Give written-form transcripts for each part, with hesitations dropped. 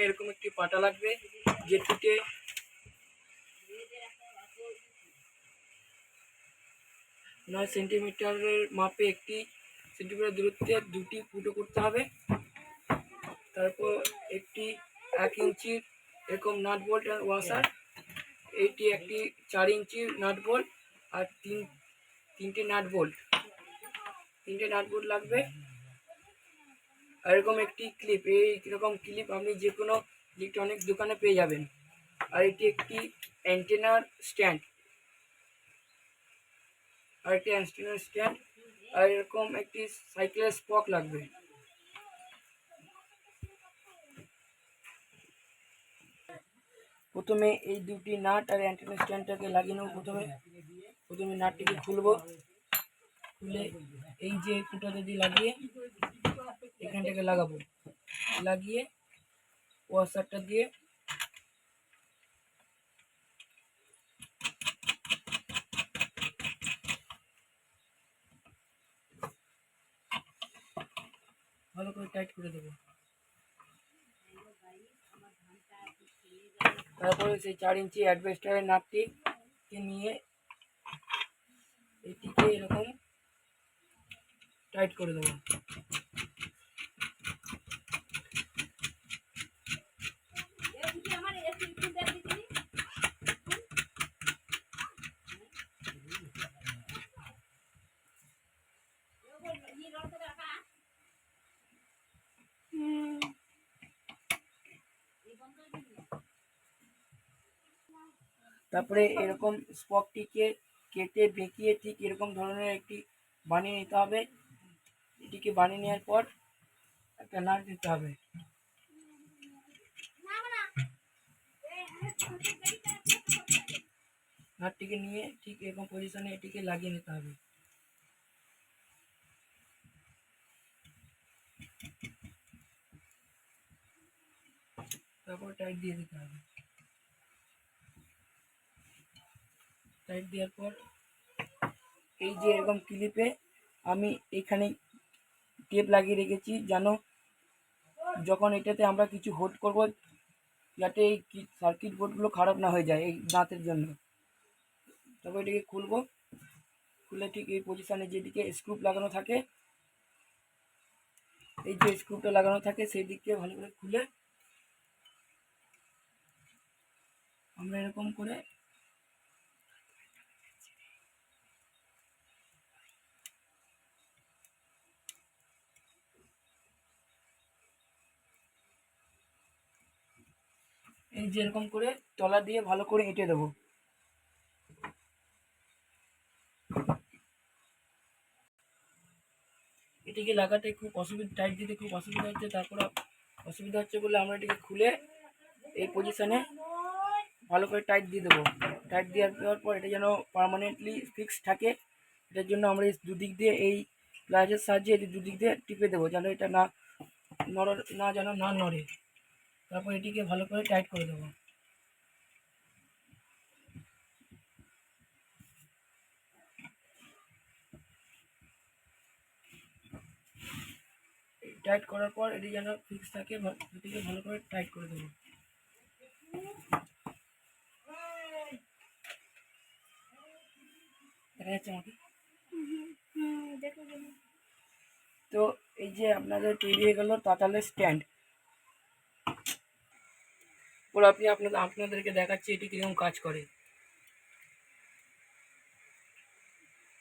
এরকম একটি পাটা লাগবে, যেটিতে 9 সেন্টিমিটারের মাপে একটি সেন্টিমিটার দূরত্বে দুটি ফুটো করতে হবে। তারপর একটি 1 ইঞ্চির এরকম নাট বোল্ট আর ওয়াশার, এটি একটি 4 ইঞ্চির নাট বোল্ট আর তিনটে নাট বোল্ট লাগবে। আর এরকম একটি ক্লিপ, এইরকম ক্লিপ আপনি যে কোনো ইলেকট্রনিক্স দোকানে পেয়ে যাবেন। আর এটি একটি অ্যান্টেনার স্ট্যান্ড, আর এরকম একটি সাইকেলের স্পক লাগবে। প্রথমে এই দুটি নাট আর অ্যান্টেনা স্ট্যান্ডটাকে লাগিয়ে নেব। প্রথমে নাটটিকে খুলবো, খুলে এই যে ফুটাটা দিয়ে লাগিয়ে এখানটাকে লাগাবো, লাগিয়ে ওয়াশারটা দিয়ে ভালো করে টাইট করে দেবো। তারপরে সেই 4 ইঞ্চি অ্যাডভেস্টারের নাটটিকে নিয়ে এটিকে এরকম টাইট করে দেবো। তারপরে এরকম স্পকটিকে কেটে বেঁকিয়ে ঠিক এরকম ধরনের একটি বানিয়ে নিতে হবে। এটিকে বানিয়ে নেওয়ার পর একটা নাট দিতে হবে। নাটটিকে নিয়ে ঠিক এরকম পজিশনে এটিকে লাগিয়ে নিতে হবে। তারপর টাইট দিয়ে দিতে হবে। টাইট দেওয়ার পর এই যে এরকম ক্লিপে আমি এখানে টেপ লাগিয়ে রেখেছি, যেন যখন এটাতে আমরা কিছু হোল্ড করব যাতে এই সার্কিট বোর্ডগুলো খারাপ না হয়ে যায় এই দাঁতের জন্য। তারপর এটাকে খুলবো, খুলে ঠিক এই পজিশনে যেদিকে স্ক্রু লাগানো থাকে, এই যে স্ক্রুটা লাগানো থাকে সেই দিককে ভালো করে খুলে আমরা এরকম করে এই যে এরকম করে তলা দিয়ে ভালো করে এঁটে দেবো। এটিকে লাগাতে খুব অসুবিধা, টাইট দিতে খুব অসুবিধা হচ্ছে। তারপর অসুবিধা হচ্ছে বলে আমরা এটিকে খুলে এই পজিশনে ভালো করে টাইট দিয়ে দেবো। টাইট দেওয়ার পর এটা যেন পার্মানেন্টলি ফিক্স থাকে, এটার জন্য আমরা এই দুদিক দিয়ে এই প্লাসের সাহায্যে এই দুদিক দিয়ে টিপে দেবো, যেন এটা যেন না নড়ে। তারপর এটিকে ভালো করে টাইট করে দেবো। টাইট করার পর এটি যেন ফিক্স থাকে, এটিকে ভালো করে টাইট করে দেবো। দেখা যাচ্ছে আমাকে? তো এই যে আপনাদের তৈরি হয়ে গেল তাতালের স্ট্যান্ড। ওর আপনাদেরকে দেখাচ্ছি এটি কিরকম কাজ করে।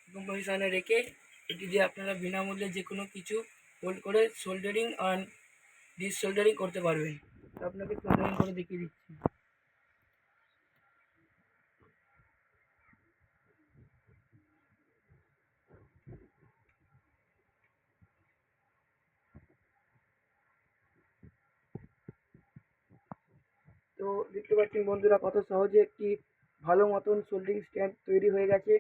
এরকম পজিশনে রেখে এটি দিয়ে আপনারা বিনামূল্যে যে কোনো কিছু হোল্ড করে সোল্ডারিং আর ডিসোল্ডারিং করতে পারবেন। আপনাকে সোল্ডারিং করে দেখিয়ে দিচ্ছি। তো দেখতে পাচ্ছেন বন্ধুরা কত সহজে একটি ভালো মতন সোল্ডারিং স্ট্যান্ড তৈরি হয়ে গেছে।